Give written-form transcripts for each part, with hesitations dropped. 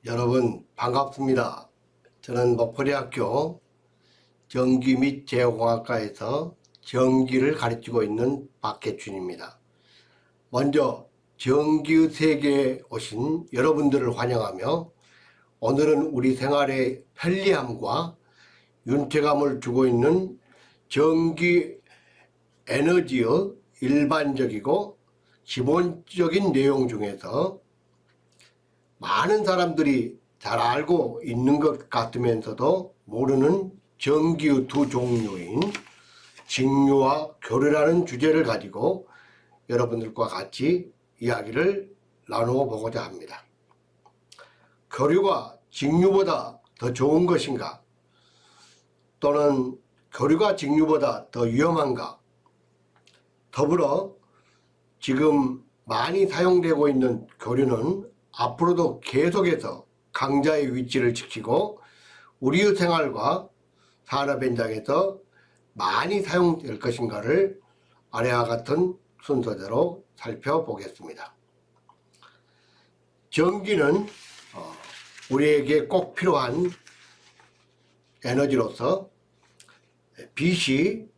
여러분 반갑습니다. 저는 목포대학교 전기 및 제어공학과에서 전기를 가르치고 있는 박혜춘입니다. 먼저 전기의 세계에 오신 여러분들을 환영하며 오늘은 우리 생활의 편리함과 윤택감을 주고 있는 전기 에너지의 일반적이고 기본적인 내용 중에서 많은 사람들이 잘 알고 있는 것 같으면서도 모르는 전기의 두 종류인 직류와 교류라는 주제를 가지고 여러분들과 같이 이야기를 나누어 보고자 합니다. 교류가 직류보다 더 좋은 것인가? 또는 교류가 직류보다 더 위험한가? 더불어 지금 많이 사용되고 있는 교류는 앞으로도 계속해서 강자의 위치를 지키고 우리의 생활과 산업 현장에서 많이 사용될 것인가를 아래와 같은 순서대로 살펴보겠습니다. 전기는 우리에게 꼭 필요한 에너지로서 BC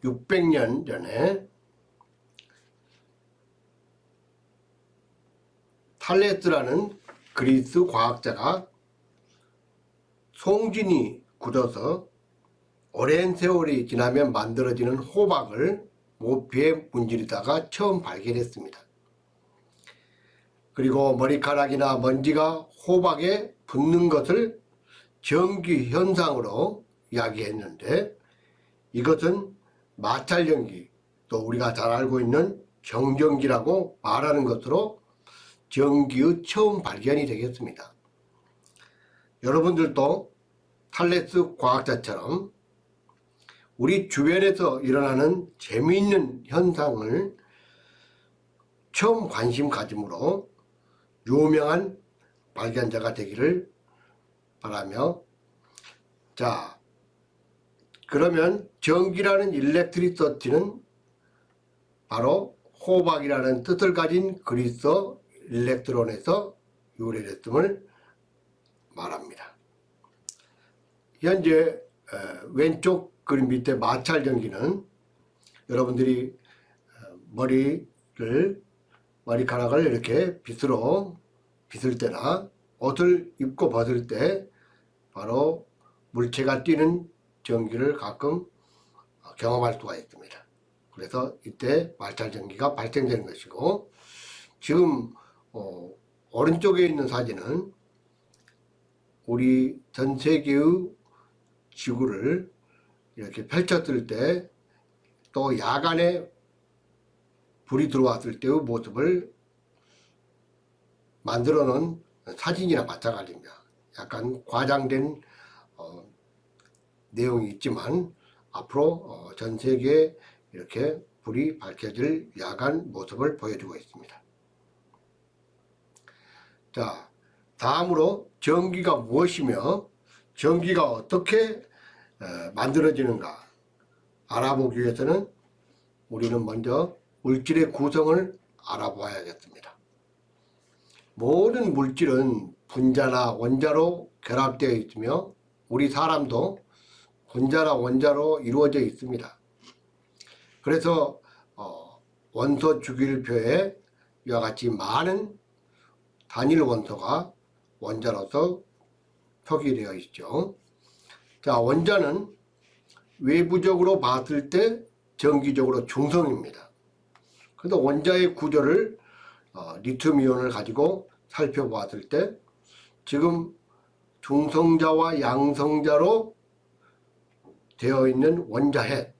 600년 전에 탈레스라는 그리스 과학자가 송진이 굳어서 오랜 세월이 지나면 만들어지는 호박을 모피에 문지르다가 처음 발견했습니다. 그리고 머리카락이나 먼지가 호박에 붙는 것을 전기 현상으로 이야기했는데, 이것은 마찰전기, 또 우리가 잘 알고 있는 정전기라고 말하는 것으로 전기의 처음 발견이 되겠습니다. 여러분들도 탈레스 과학자처럼 우리 주변에서 일어나는 재미있는 현상을 처음 관심 가짐으로 유명한 발견자가 되기를 바라며, 자, 그러면 전기라는 일렉트리서티는 바로 호박이라는 뜻을 가진 그리스어 일렉트론에서 유래됐음을 말합니다. 현재 왼쪽 그림 밑에 마찰전기는 여러분들이 머리카락을 이렇게 빗을 때나 옷을 입고 벗을 때 바로 물체가 뛰는 전기를 가끔 경험할 수가 있습니다. 그래서 이때 마찰전기가 발생되는 것이고, 지금 오른쪽에 있는 사진은 우리 전 세계의 지구를 이렇게 펼쳤을 때, 또 야간에 불이 들어왔을 때의 모습을 만들어 놓은 사진이나 마찬가지입니다. 약간 과장된 내용이 있지만 앞으로 전 세계에 이렇게 불이 밝혀질 야간 모습을 보여주고 있습니다. 자, 다음으로 전기가 무엇이며 전기가 어떻게 만들어지는가 알아보기 위해서는 우리는 먼저 물질의 구성을 알아봐야겠습니다. 모든 물질은 분자나 원자로 결합되어 있으며 우리 사람도 분자나 원자로 이루어져 있습니다. 그래서 원소 주기율표에 이와 같이 많은 단일 원소가 원자로서 표기되어 있죠. 자, 원자는 외부적으로 봤을 때 전기적으로 중성입니다. 그래서 원자의 구조를 리튬이온을 가지고 살펴보았을 때 지금 중성자와 양성자로 되어 있는 원자핵,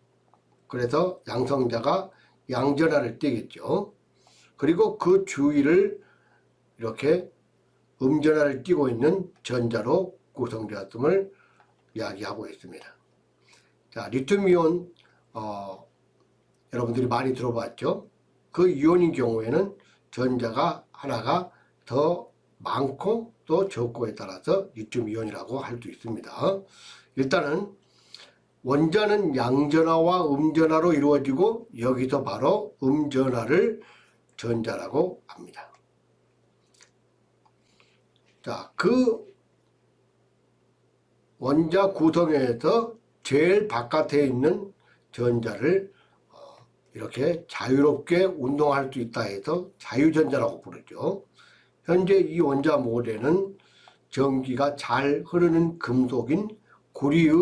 그래서 양성자가 양전하를 띠겠죠. 그리고 그 주위를 이렇게 음전하를 띠고 있는 전자로 구성되었음을 이야기하고 있습니다. 자, 리튬이온 여러분들이 많이 들어봤죠. 그 이온인 경우에는 전자가 하나가 더 많고 또 적고에 따라서 리튬이온이라고 할 수 있습니다. 일단은 원자는 양전하와 음전하로 이루어지고 여기서 바로 음전하를 전자라고 합니다. 자, 그 원자 구성에서 제일 바깥에 있는 전자를 이렇게 자유롭게 운동할 수 있다 해서 자유전자라고 부르죠. 현재 이 원자 모델은 전기가 잘 흐르는 금속인 구리의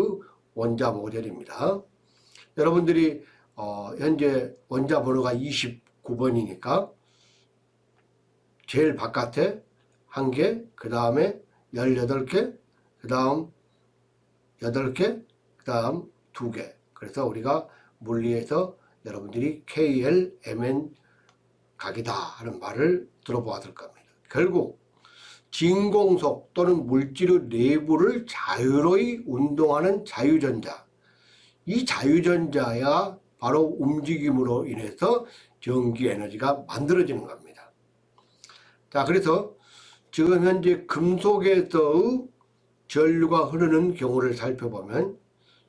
원자 모델입니다. 여러분들이 현재 원자 번호가 29번이니까 제일 바깥에 1개, 그 다음에 18개, 그 다음 8개, 그 다음 2개. 그래서 우리가 물리에서 여러분들이 KL, MN 각이다 하는 말을 들어보았을 겁니다. 결국 진공속 또는 물질의 내부를 자유로이 운동하는 자유전자, 이 자유전자야 바로 움직임으로 인해서 전기 에너지가 만들어지는 겁니다. 자, 그래서 지금 현재 금속에서의 전류가 흐르는 경우를 살펴보면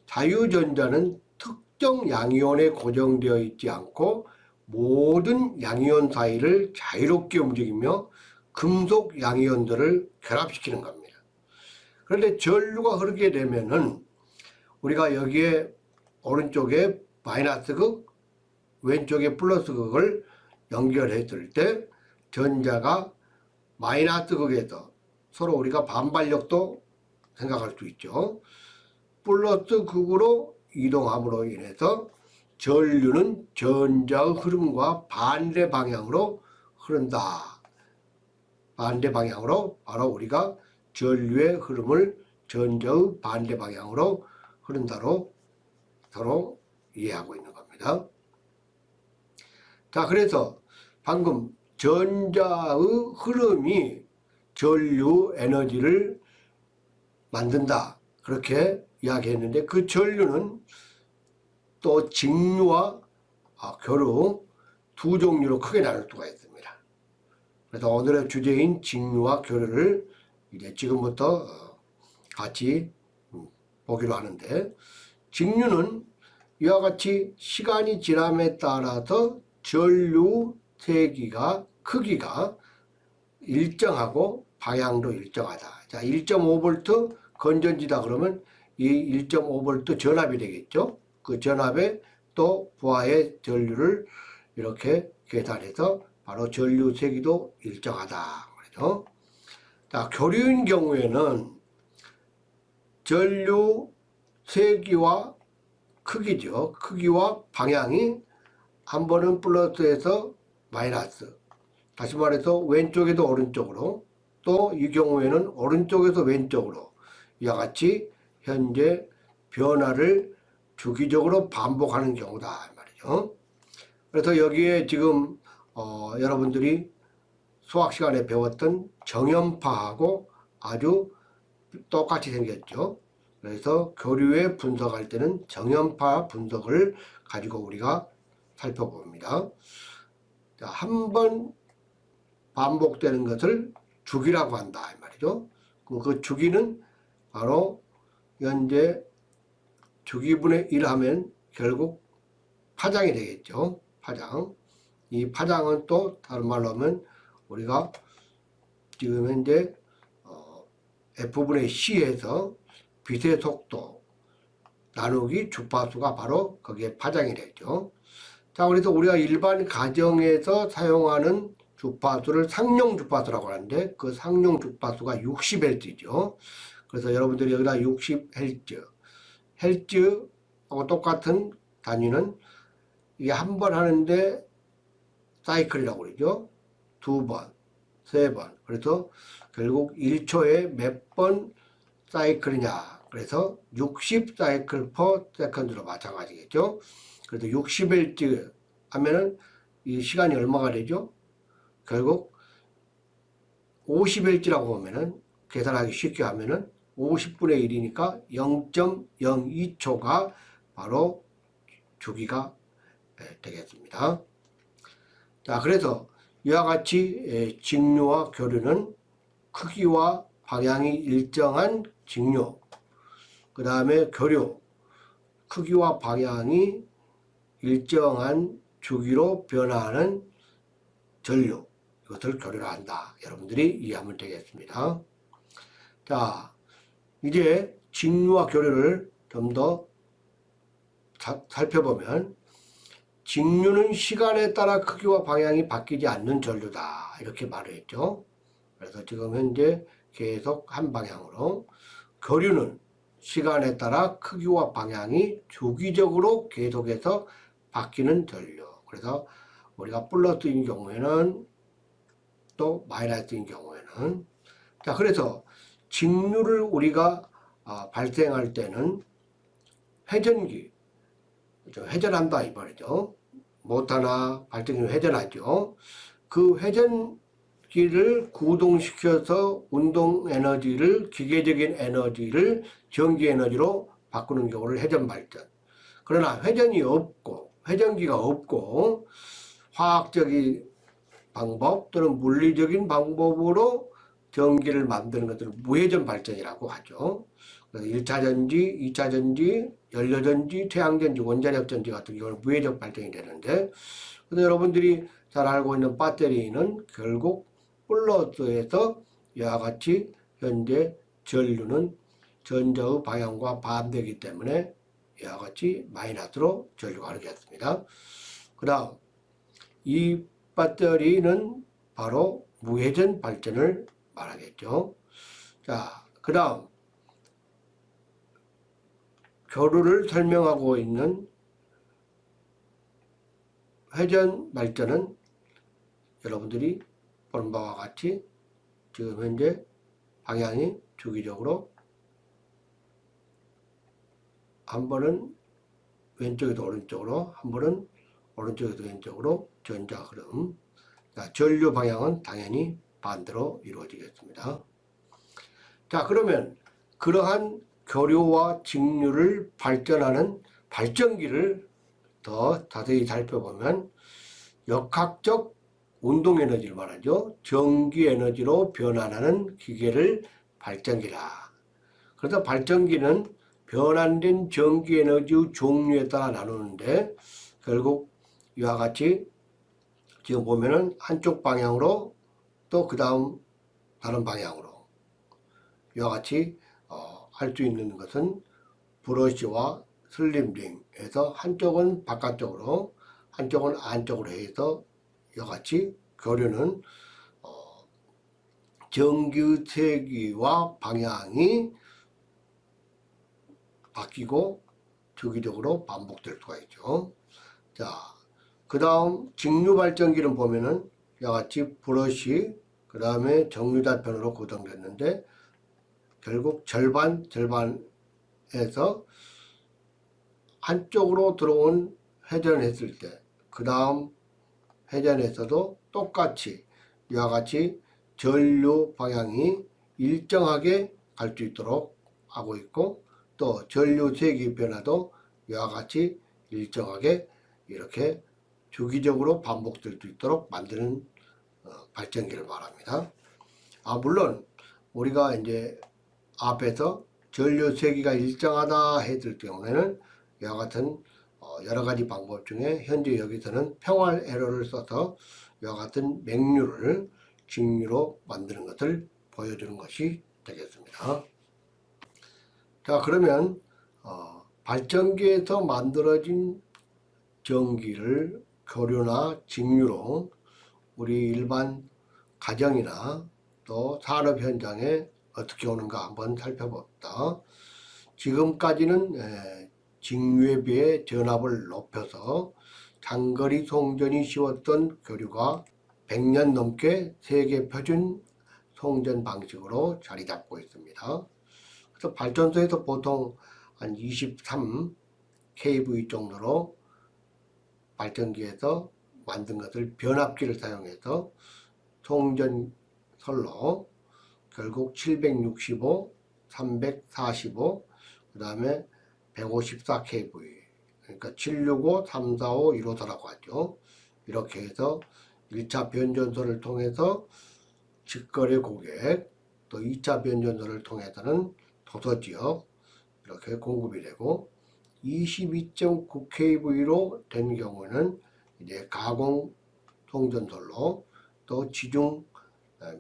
자유전자는 특정 양이온에 고정되어 있지 않고 모든 양이온 사이를 자유롭게 움직이며 금속 양이온들을 결합시키는 겁니다. 그런데 전류가 흐르게 되면은 우리가 여기에 오른쪽에 마이너스 극, 왼쪽에 플러스 극을 연결했을 때 전자가 마이너스 극에서 서로 우리가 반발력도 생각할 수 있죠. 플러스 극으로 이동함으로 인해서 전류는 전자의 흐름과 반대 방향으로 흐른다. 반대 방향으로 바로 우리가 전류의 흐름을 전자의 반대 방향으로 흐른다로 서로 이해하고 있는 겁니다. 자, 그래서 방금 전자의 흐름이 전류 에너지를 만든다 그렇게 이야기했는데, 그 전류는 또 직류와 교류 두 종류로 크게 나눌 수가 있습니다. 그래서 오늘의 주제인 직류와 교류를 이제 지금부터 같이 보기로 하는데, 직류는 이와 같이 시간이 지남에 따라서 전류 세기가 크기가 일정하고 방향도 일정하다. 자, 1.5V 건전지다 그러면 이 1.5V 전압이 되겠죠. 그 전압에 또 부하의 전류를 이렇게 계산해서 바로 전류 세기도 일정하다 그러죠. 자, 교류인 경우에는 전류 세기와 크기죠. 크기와 방향이 한 번은 플러스에서 마이너스, 다시 말해서 왼쪽에서 오른쪽으로, 또 이 경우에는 오른쪽에서 왼쪽으로 이와 같이 현재 변화를 주기적으로 반복하는 경우다 말이죠. 그래서 여기에 지금 여러분들이 수학 시간에 배웠던 정연파하고 아주 똑같이 생겼죠. 그래서 교류에 분석할 때는 정연파 분석을 가지고 우리가 살펴봅니다. 한 번 반복되는 것을 주기라고 한다 이 말이죠. 그 주기는 바로 현재 주기분의 1 하면 결국 파장이 되겠죠. 파장. 이 파장은 또 다른 말로 하면 우리가 지금 현재 F분의 C에서 빛의 속도 나누기 주파수가 바로 거기에 파장이 되죠. 자, 그래서 우리가 일반 가정에서 사용하는 주파수를 상용 주파수라고 하는데, 그 상용 주파수가 60Hz죠. 그래서 여러분들이 여기다 60Hz, Hz하고 똑같은 단위는 이게 한 번 하는데 사이클이라고 그러죠. 2번, 3번. 그래서 결국 1초에 몇 번 사이클이냐. 그래서 60 사이클 퍼 세컨드로 마찬가지겠죠. 그래서 60Hz 하면은 이 시간이 얼마가 되죠? 결국 50Hz라고 보면은 계산하기 쉽게 하면은 50분의 1이니까 0.02초가 바로 주기가 되겠습니다. 자, 그래서 이와 같이 직류와 교류는 크기와 방향이 일정한 직류, 그 다음에 교류, 크기와 방향이 일정한 주기로 변화하는 전류, 이것을 교류를 한다. 여러분들이 이해하면 되겠습니다. 자, 이제 직류와 교류를 좀 더 살펴보면, 직류는 시간에 따라 크기와 방향이 바뀌지 않는 전류다, 이렇게 말을 했죠. 그래서 지금 현재 계속 한 방향으로, 교류는 시간에 따라 크기와 방향이 주기적으로 계속해서 바뀌는 전류. 그래서 우리가 플러스인 경우에는 또 마이너스인 경우에는, 자, 그래서 직류를 우리가 발생할 때는 회전기, 회전한다 이 말이죠. 모터나 발전기 회전하죠. 그 회전기를 구동시켜서 운동 에너지를, 기계적인 에너지를 전기 에너지로 바꾸는 경우를 회전 발전. 그러나 회전이 없고, 회전기가 없고, 화학적인 방법 또는 물리적인 방법으로 전기를 만드는 것들을 무회전 발전이라고 하죠. 그래서 1차 전지, 2차 전지, 연료전지, 태양전지, 원자력 전지 같은 경우는 무회전 발전이 되는데, 근데 여러분들이 잘 알고 있는 배터리는 결국 플러스에서 이와 같이 현재 전류는 전자의 방향과 반대이기 때문에 이와 같이 마이너스로 전류가 흐르겠습니다. 그 다음, 이 배터리는 바로 무회전 발전을 말하겠죠. 자, 그 다음, 교류를 설명하고 있는 회전 발전은 여러분들이 보는 바와 같이 지금 현재 방향이 주기적으로 한 번은 왼쪽에서 오른쪽으로, 한 번은 오른쪽에서 왼쪽으로 전자 흐름. 자, 전류 방향은 당연히 반대로 이루어지겠습니다. 자, 그러면 그러한 교류와 직류를 발전하는 발전기를 더 자세히 살펴보면 역학적 운동 에너지를 말하죠. 전기 에너지로 변환하는 기계를 발전기라. 그래서 발전기는 변환된 전기 에너지의 종류에 따라 나누는데, 결국 이와 같이 지금 보면은 한쪽 방향으로 또 그 다음 다른 방향으로 이와 같이 할 수 있는 것은 브러쉬와 슬림링에서 한쪽은 바깥쪽으로 한쪽은 안쪽으로 해서 이와 같이 교류는 전기 세기와 방향이 바뀌고 주기적으로 반복될 수가 있죠. 자, 그 다음 직류 발전기는 보면은 이와 같이 브러쉬, 그 다음에 정류자편으로 구성됐는데, 결국 절반에서 한쪽으로 들어온 회전했을 때, 그 다음 회전에서도 똑같이 이와 같이 전류 방향이 일정하게 갈 수 있도록 하고 있고, 또 전류 세기 변화도 이와 같이 일정하게 이렇게 주기적으로 반복될 수 있도록 만드는 발전기를 말합니다. 물론 우리가 이제 앞에서 전류 세기가 일정하다 했을 경우에는 이와 같은 여러 가지 방법 중에 현재 여기서는 평활 에러를 써서 이와 같은 맹류를 직류로 만드는 것을 보여주는 것이 되겠습니다. 자, 그러면 발전기에서 만들어진 전기를 교류나 직류로 우리 일반 가정이나 또 산업 현장에 어떻게 오는가 한번 살펴봅니다. 지금까지는 직류에 비해 전압을 높여서 장거리 송전이 쉬웠던 교류가 100년 넘게 세계 표준 송전 방식으로 자리 잡고 있습니다. 그래서 발전소에서 보통 한 23 kV 정도로 발전기에서 만든 것을 변압기를 사용해서 송전설로 결국 765, 345, 그 다음에 154 kV, 그러니까 765, 345, 154라고 하죠. 이렇게 해서 1차 변전소를 통해서 직거래 고객, 또 2차 변전소를 통해서는 도서지역 이렇게 공급이 되고, 22.9 kV로 된 경우는 이제 가공 송전솔로, 또 지중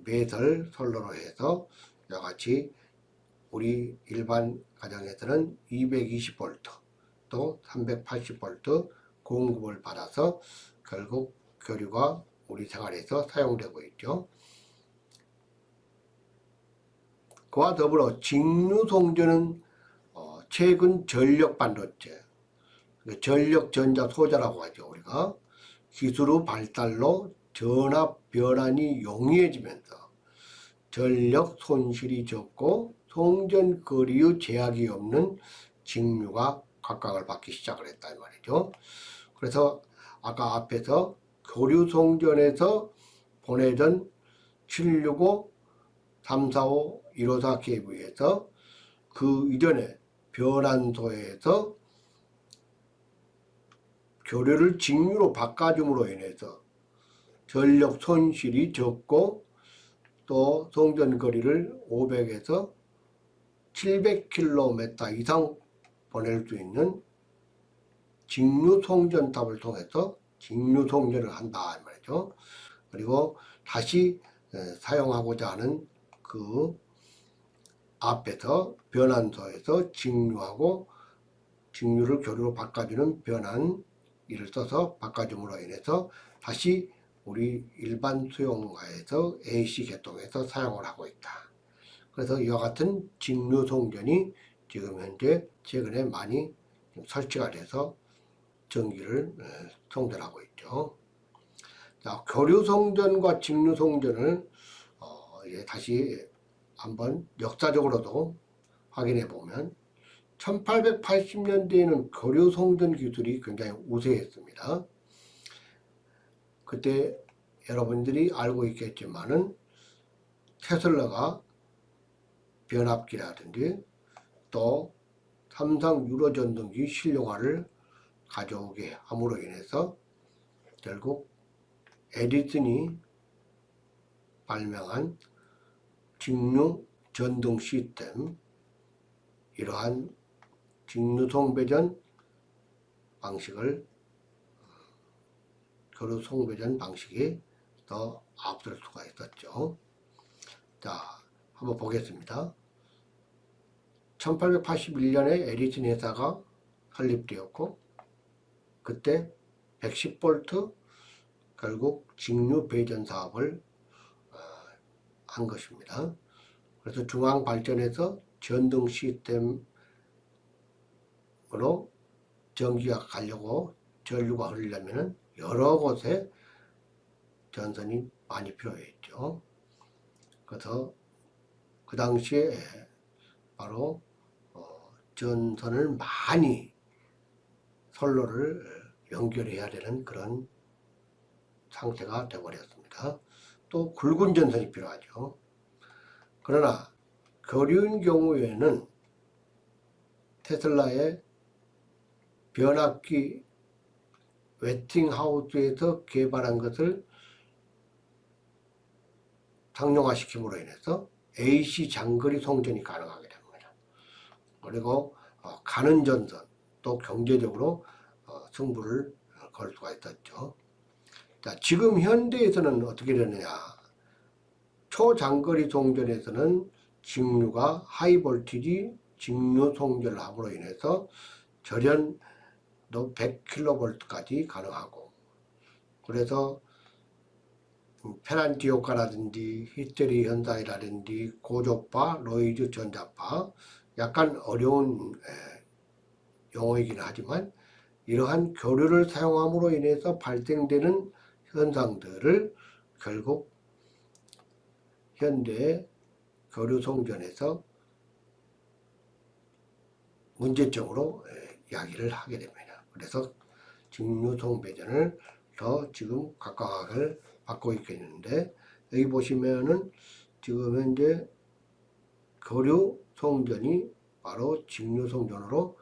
매설 솔로로 해서 이와 같이 우리 일반 가정에서는 220V 또 380V 공급을 받아서 결국 교류가 우리 생활에서 사용되고 있죠. 그와 더불어 직류송전은 최근 전력 반도체, 전력 전자 소자라고 하죠. 우리가 기술의 발달로 전압 변환이 용이해지면서 전력 손실이 적고 송전 거리의 제약이 없는 직류가 각광을 받기 시작을 했다 이 말이죠. 그래서 아까 앞에서 교류 송전에서 보내던 765, 345, 154 케이블에서 그 이전에 변환소에서 교류를 직류로 바꿔줌으로 인해서 전력 손실이 적고 또 송전 거리를 500에서 700km 이상 보낼 수 있는 직류 송전탑을 통해서 직류 송전을 한다 이 말이죠. 그리고 다시 사용하고자 하는 그 앞에서 변환소에서 직류하고 직류를 교류로 바꿔주는 변환기를 써서 바꿔줌으로 인해서 다시 우리 일반 수용화에서 AC 계통에서 사용을 하고 있다. 그래서 이와 같은 직류 송전이 지금 현재 최근에 많이 설치가 돼서 전기를 송전하고 있죠. 자, 교류 송전과 직류 송전을 다시 한번 역사적으로도 확인해 보면 1880년대에는 교류 송전 기술이 굉장히 우세했습니다. 그때 여러분들이 알고 있겠지만은 테슬라가 변압기라든지 또 삼성 유로 전동기 실용화를 가져오게 함으로 인해서 결국 에디슨이 발명한 직류 전동 시스템, 이러한 직류 송배전 방식을 교류 송배전 방식이 더 앞설 수가 있었죠. 자, 한번 보겠습니다. 1881년에 에디슨 회사가 설립되었고 그때 110V 결국 직류 배전 사업을 한 것입니다. 그래서 중앙 발전에서 전동 시스템으로 전기가 가려고 전류가 흐르려면 여러 곳에 전선이 많이 필요했죠. 그래서 그 당시에 바로 전선을 많이 선로를 연결해야 되는 그런 상태가 되어버렸습니다. 또 굵은 전선이 필요하죠. 그러나 교류인 경우에는 테슬라의 변압기 웨팅하우스에서 개발한 것을 상용화시킴으로 인해서 AC 장거리 송전이 가능하게 됩니다. 그리고 가는 전선 또 경제적으로 승부를 걸 수가 있었죠. 자, 지금 현대에서는 어떻게 되느냐. 초장거리 송전에서는 직류가 하이볼티지 직류 송전을 함으로 인해서 절연도 100kV까지 가능하고, 그래서 페란티 효과라든지 히스테리 현상이라든지 고조파, 노이즈 전자파, 약간 어려운 용어이긴 하지만 이러한 교류를 사용함으로 인해서 발생되는 현상들을 결국 현대의 교류 송전에서 문제점으로 이야기를 하게 됩니다. 그래서 직류 송배전을 더 지금 각광을 받고 있겠는데, 여기 보시면은 지금 현재 교류 송전이 바로 직류 송전으로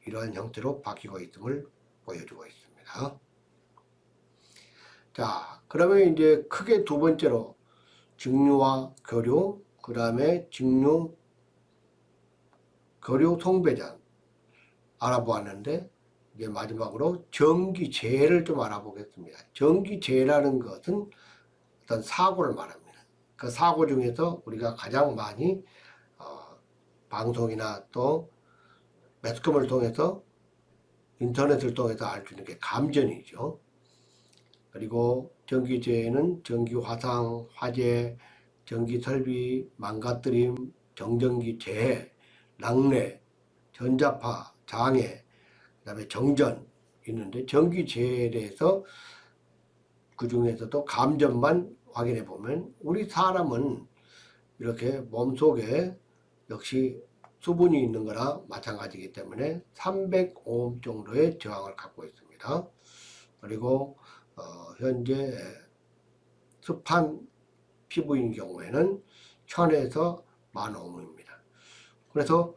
이러한 형태로 바뀌고 있음을 보여주고 있습니다. 자, 그러면 이제 크게 두 번째로 직류와 교류, 그 다음에 직류 교류 송배전 알아보았는데, 이제 마지막으로 전기재해를 좀 알아보겠습니다. 전기재해라는 것은 어떤 사고를 말합니다. 그 사고 중에서 우리가 가장 많이 방송이나 또 매스컴을 통해서 인터넷을 통해서 알 수 있는 게 감전이죠. 그리고 전기재해는 전기 화상, 화재, 전기 설비, 망가뜨림, 정전기 재해, 낙뢰, 전자파, 장애, 그 다음에 정전 있는데 전기 재해에 대해서 그 중에서도 감전만 확인해 보면 우리 사람은 이렇게 몸속에 역시 수분이 있는 거나 마찬가지이기 때문에 300오hm 정도의 저항을 갖고 있습니다. 그리고 현재 습한 피부인 경우에는 1000에서 10,000ohm입니다. 그래서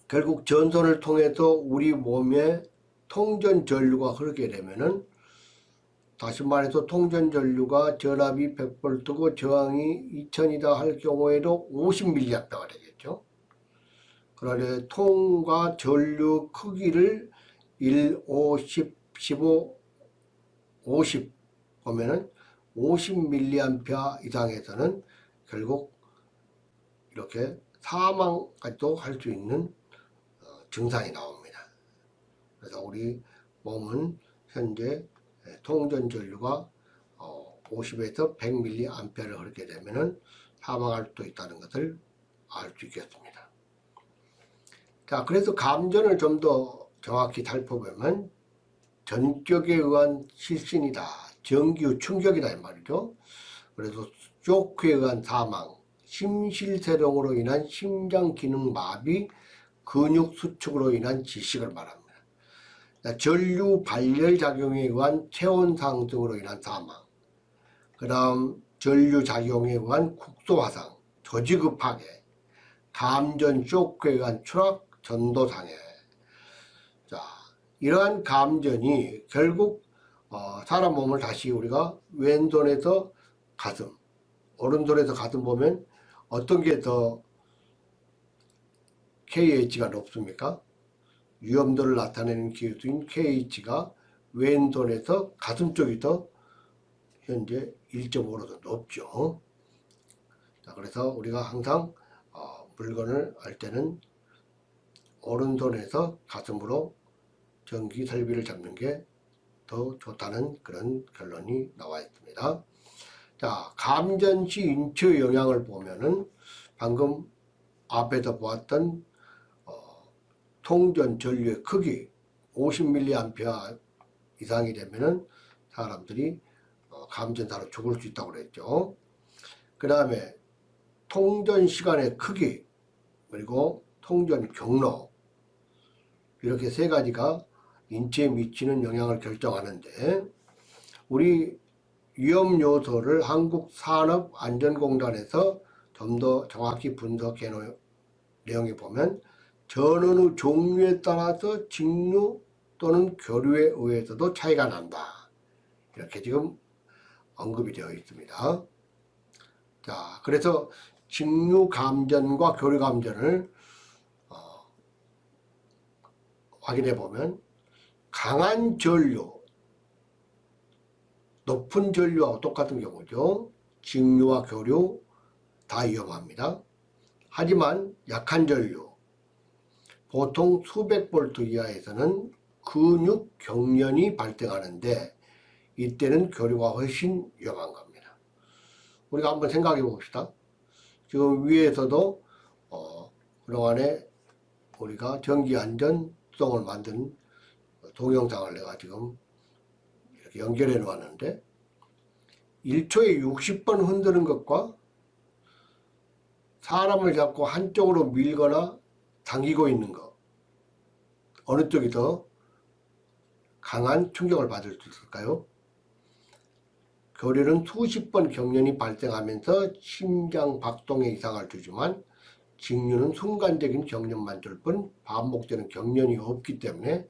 결국 전선을 통해서 우리 몸에 통전 전류가 흐르게 되면은, 다시 말해서 통전 전류가 전압이 100V고 저항이 2000이다 할 경우에도 50mA가 되겠죠. 그런데 통과 전류 크기를 1, 5, 10, 15, 50 보면은 50mA 이상에서는 결국 이렇게 사망까지도 할 수 있는 증상이 나옵니다. 그래서 우리 몸은 현재 통전 전류가 50에서 100mA를 흐르게 되면은 사망할 수도 있다는 것을 알 수 있겠습니다. 자, 그래서 감전을 좀 더 정확히 살펴보면 전격에 의한 실신이다, 전기 충격이다 이 말이죠. 그래서 쇼크에 의한 사망, 심실세동으로 인한 심장 기능 마비, 근육 수축으로 인한 지식을 말합니다. 전류 발열 작용에 의한 체온 상승으로 인한 사망, 그 다음 전류 작용에 의한 국소 화상, 조직의 파괴, 감전 쇼크에 의한 추락, 전도 장애. 자, 이러한 감전이 결국 사람 몸을 다시 우리가 왼손에서 가슴, 오른손에서 가슴 보면 어떤 게 더 KH가 높습니까? 위험도를 나타내는 기수인 KH가 왼손에서 가슴 쪽이 더 현재 1.5로 더 높죠. 자, 그래서 우리가 항상 물건을 할 때는 오른손에서 가슴으로 전기 설비를 잡는 게 더 좋다는 그런 결론이 나와 있습니다. 자, 감전 시 인체 영향을 보면은 방금 앞에서 보았던 통전 전류의 크기 50mA 이상이 되면은 사람들이 감전사로 죽을 수 있다고 그랬죠. 그 다음에 통전 시간의 크기, 그리고 통전 경로, 이렇게 세 가지가 인체에 미치는 영향을 결정하는데, 우리 위험 요소를 한국산업안전공단에서 좀 더 정확히 분석해 놓은 내용에 보면 전원의 종류에 따라서 직류 또는 교류에 의해서도 차이가 난다, 이렇게 지금 언급이 되어 있습니다. 자, 그래서 직류 감전과 교류 감전을 확인해 보면 강한 전류, 높은 전류하고 똑같은 경우죠. 직류와 교류 다 위험합니다. 하지만 약한 전류, 보통 수백 볼트 이하에서는 근육 경련이 발생하는데 이때는 교류가 훨씬 위험한 겁니다. 우리가 한번 생각해 봅시다. 지금 위에서도 그동안에 우리가 전기안전성을 만든 동영상을 내가 지금 이렇게 연결해 놓았는데, 1초에 60번 흔드는 것과 사람을 잡고 한쪽으로 밀거나 당기고 있는 것, 어느 쪽이 더 강한 충격을 받을 수 있을까요? 교류는 수십 번 경련이 발생하면서 심장 박동에 이상을 주지만 직류는 순간적인 경련만 줄 뿐 반복되는 경련이 없기 때문에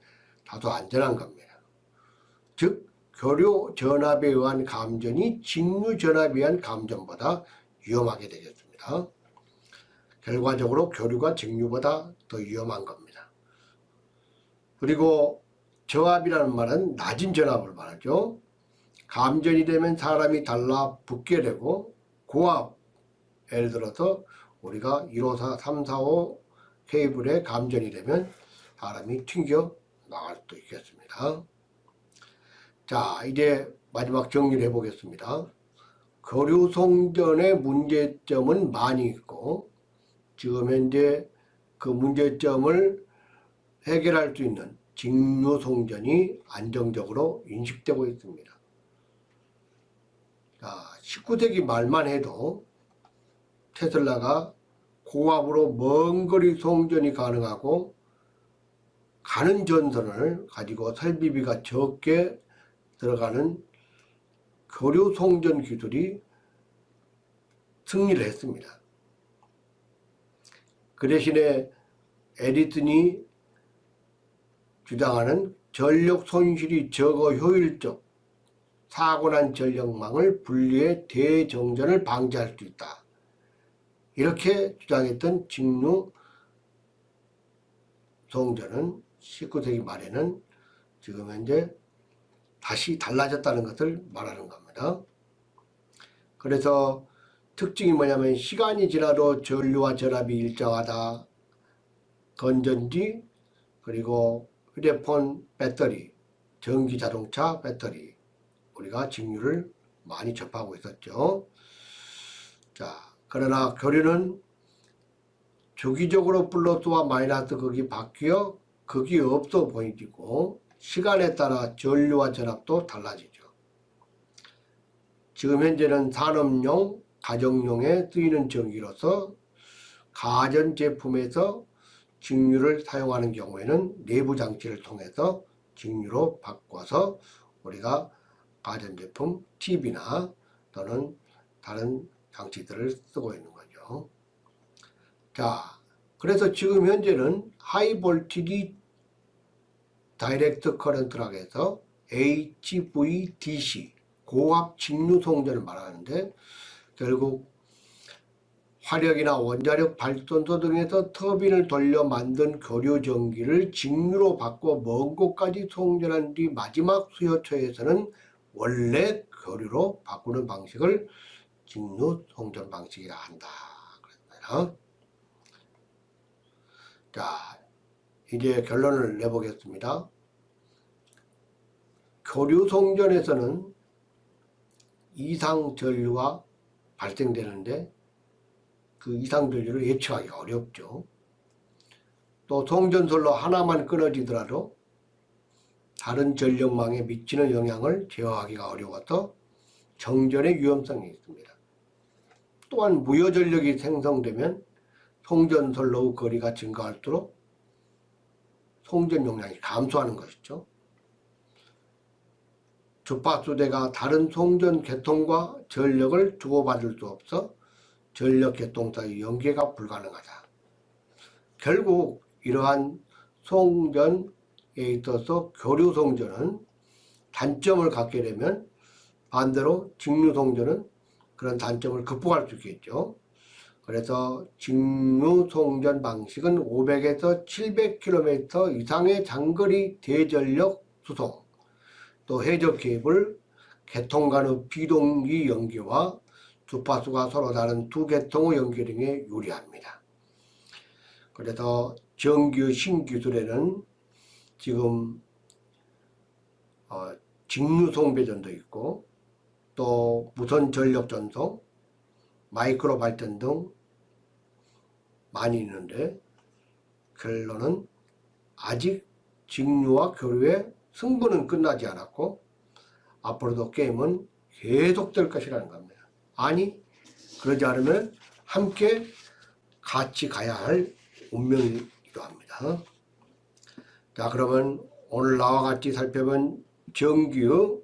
다소 안전한 겁니다. 즉, 교류 전압에 의한 감전이 직류 전압에 의한 감전보다 위험하게 되겠습니다. 결과적으로 교류가 직류보다 더 위험한 겁니다. 그리고 저압이라는 말은 낮은 전압을 말하죠. 감전이 되면 사람이 달라붙게 되고, 고압, 예를 들어서 우리가 154, 345 케이블에 감전이 되면 사람이 튕겨 나갈 수도 있겠습니다. 자, 이제 마지막 정리를 해보겠습니다. 교류송전의 문제점은 많이 있고, 지금 현재 그 문제점을 해결할 수 있는 직류송전이 안정적으로 인식되고 있습니다. 자, 19세기 말만 해도 테슬라가 고압으로 먼 거리 송전이 가능하고 가는 전선을 가지고 설비비가 적게 들어가는 교류 송전 기술이 승리를 했습니다. 그 대신에 에디슨이 주장하는 전력 손실이 적어 효율적 사고난 전력망을 분리해 대정전을 방지할 수 있다. 이렇게 주장했던 직류 송전은 19세기 말에는 지금 현재 다시 달라졌다는 것을 말하는 겁니다. 그래서 특징이 뭐냐면 시간이 지나도 전류와 전압이 일정하다. 건전지 그리고 휴대폰 배터리, 전기자동차 배터리 우리가 직류를 많이 접하고 있었죠. 자, 그러나 교류는 주기적으로 플러스와 마이너스 극이 바뀌어 극이 없어 보이고 시간에 따라 전류와 전압도 달라지죠. 지금 현재는 산업용, 가정용에 쓰이는 전기로서 가전제품에서 직류를 사용하는 경우에는 내부 장치를 통해서 직류로 바꿔서 우리가 가전제품, TV나 또는 다른 장치들을 쓰고 있는 거죠. 자, 그래서 지금 현재는 하이 볼티지 다이렉트 커런트라고 해서 HVDC 고압 직류 송전을 말하는데 결국 화력이나 원자력 발전소 등에서 터빈을 돌려 만든 교류 전기를 직류로 바꿔 먼 곳까지 송전한 뒤 마지막 수요처에서는 원래 교류로 바꾸는 방식을 직류 송전 방식이라 한다. 그랬어요. 자, 이제 결론을 내보겠습니다. 교류 송전에서는 이상 전류가 발생되는데 그 이상 전류를 예측하기 어렵죠. 또 송전선로 하나만 끊어지더라도 다른 전력망에 미치는 영향을 제어하기가 어려워서 정전의 위험성이 있습니다. 또한 무효전력이 생성되면 송전선로의 거리가 증가할수록 송전 용량이 감소하는 것이죠. 주파수대가 다른 송전 계통과 전력을 주고받을 수 없어 전력 계통 사이 연계가 불가능하다. 결국 이러한 송전에 있어서 교류 송전은 단점을 갖게 되면 반대로 직류 송전은 그런 단점을 극복할 수 있겠죠. 그래서 직류 송전 방식은 500에서 700km 이상의 장거리 대전력 수송, 또 해저 케이블, 계통 간의 비동기 연계와 주파수가 서로 다른 두 계통의 연계 등에 유리합니다. 그래서 정규 신기술에는 지금 직류 송배전도 있고 또 무선 전력 전송, 마이크로 발전 등 많이 있는데 결론은 아직 직류와 교류의 승부는 끝나지 않았고 앞으로도 게임은 계속될 것이라는 겁니다. 아니 그러지 않으면 함께 같이 가야 할 운명이기도 합니다. 자, 그러면 오늘 나와 같이 살펴본 전기의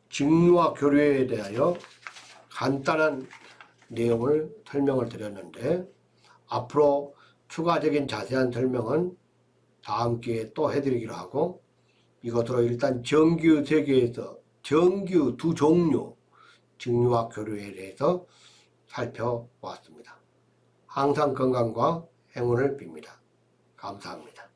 직류와 교류에 대하여 간단한 내용을 설명을 드렸는데 앞으로 추가적인 자세한 설명은 다음 기회에 또 해드리기로 하고 이것으로 일단 전기의 세계에서 전기의 두 종류 직류와 교류에 대해서 살펴보았습니다. 항상 건강과 행운을 빕니다. 감사합니다.